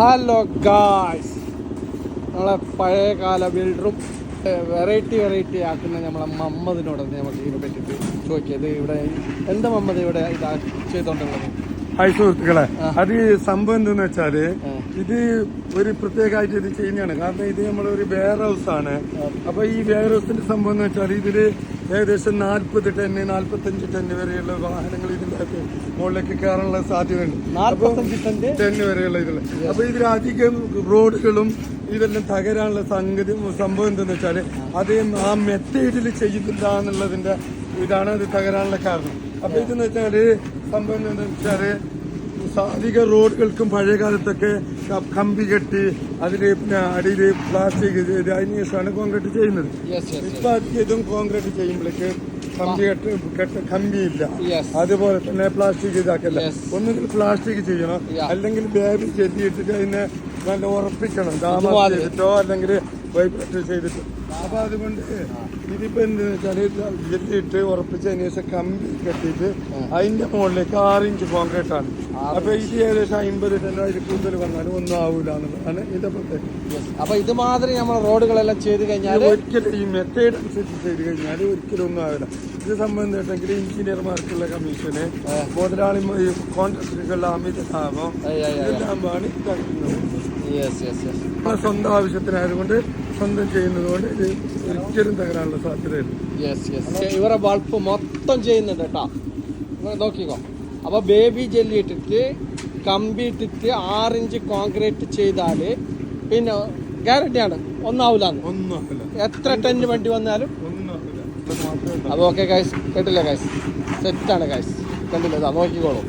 Hello guys, നമ്മളെ പഴയകാല ബിൽഡറും variety ആക്കുന്ന നമ്മളെ മമ്മദിനോട് നമുക്ക് ഇതിനെ പറ്റിയിട്ട് ചോദിക്കിയത്. ഇവിടെ എന്താ മമ്മദ് ഇവിടെ ഇതാ ചെയ്തോണ്ടുള്ളത്? ഹായ് സുഹൃത്തുക്കളെ, അത് സംഭവം എന്തെന്ന് വെച്ചാല് ഇത് ഒരു പ്രത്യേകമായിട്ട് ഇത് ചെയ്യുന്നതാണ്. കാരണം ഇത് നമ്മളൊരു വെയർ ഹൗസ് ആണ്. അപ്പൊ ഈ വെയർ ഹൗസിന്റെ സംഭവം എന്ന് വെച്ചാൽ ഇതില് ഏകദേശം 40 ടൺ 45 ടൺ വരെയുള്ള വാഹനങ്ങൾ ഇതിന്റെ അകത്ത് മുകളിലേക്ക് കയറാനുള്ള സാധ്യതയുണ്ട്. 45 ടൺ വരെയുള്ള ഇതില്. അപ്പൊ ഇതിലധികം റോഡുകളും ഇതെല്ലാം തകരാനുള്ള സംഭവം എന്തെന്ന് വെച്ചാല് അത് ആ മെത്തേഡിൽ ചെയ്യുന്നില്ല എന്നുള്ളതിന്റെ ഇതാണ് അത് തകരാനുള്ള കാരണം. അപ്പൊ ഇതെന്ന് വെച്ചാല് സംഭവം എന്താണെന്ന് വെച്ചാല് അധിക റോഡുകൾക്കും പഴയ കാലത്തൊക്കെ കമ്പി കെട്ടി അതില് പിന്നെ അടിയില് പ്ലാസ്റ്റിക് ചെയ്ത് അതിനുശേഷമാണ് കോൺക്രീറ്റ് ചെയ്യുന്നത്. ഇപ്പൊ അധികം കോൺക്രീറ്റ് ചെയ്യുമ്പോഴേക്ക് കമ്പിയില്ല, അതുപോലെ തന്നെ പ്ലാസ്റ്റിക് ഇതാക്കല്ല. ഒന്നുകിൽ പ്ലാസ്റ്റിക് ചെയ്യണം, അല്ലെങ്കിൽ ബാബി ചെല്ലിയിട്ടിട്ട് അതിനെ നല്ല ഉറപ്പിക്കണം, ഡാമേജ് ചെയ്തിട്ടോ അല്ലെങ്കിൽ വൈബ്രേറ്റ് ചെയ്തിട്ടോ. അപ്പൊ അതുകൊണ്ട് ഇതിപ്പോ എന്താന്ന് വെച്ചാല് ജെല്ലിട്ട് ഉറപ്പിച്ചതിന് ശേഷം കമ്പി കെട്ടിയിട്ട് അതിന്റെ മുകളിലേക്ക് 6 ഇഞ്ച് കോൺക്രീറ്റ് ആണ്. അപ്പൊ ഇത് ഏകദേശം 50 ടൺ അതിൽ കൂടുതൽ വന്നാലും ഒന്നും ആവൂല എന്നുള്ളതാണ് ഇതിന്റെ പ്രത്യേകത. അപ്പൊ ഇതുമാതിരി നമ്മൾ റോഡുകളെല്ലാം ചെയ്ത് കഴിഞ്ഞാൽ ഒരിക്കലും ഈ മെത്തേഡ് അനുസരിച്ച് ചെയ്ത് കഴിഞ്ഞാൽ ഒരിക്കലും ഒന്നും ആവില്ല. ഇത് സംബന്ധിച്ചിട്ടുണ്ടെങ്കിൽ എഞ്ചിനീയർമാർക്കുള്ള കമ്മീഷന് മുതലാളി കോൺട്രാക്ടറുകളുടെ അമിത ലാഭം ഇതെല്ലാമാണ് സ്വന്തം ആവശ്യത്തിനായതുകൊണ്ട് സ്വന്തം ചെയ്യുന്നത് കൊണ്ട് ഇത് ഒരിക്കലും തകരാനുള്ള സാധ്യതയില്ല. ഇവരെ ബൾബ് മൊത്തം ചെയ്യുന്നുണ്ട് കേട്ടോ, നോക്കിക്കോ. അപ്പൊ ബേബി ജെല്ലി ഇട്ടിട്ട് കമ്പി ഇട്ടിട്ട് 6 ഇഞ്ച് കോൺക്രീറ്റ് ചെയ്താല് പിന്നെ ഗ്യാരണ്ടിയാണ് ഒന്നാവില്ല. എത്ര ടൺ വണ്ടി വന്നാലും അപ്പൊ ഓക്കെ ഗൈസ്, കേട്ടില്ല ഗൈസ്, സെറ്റാണ് ഗൈസ്, കണ്ടില്ല, നോക്കിക്കോളൂ.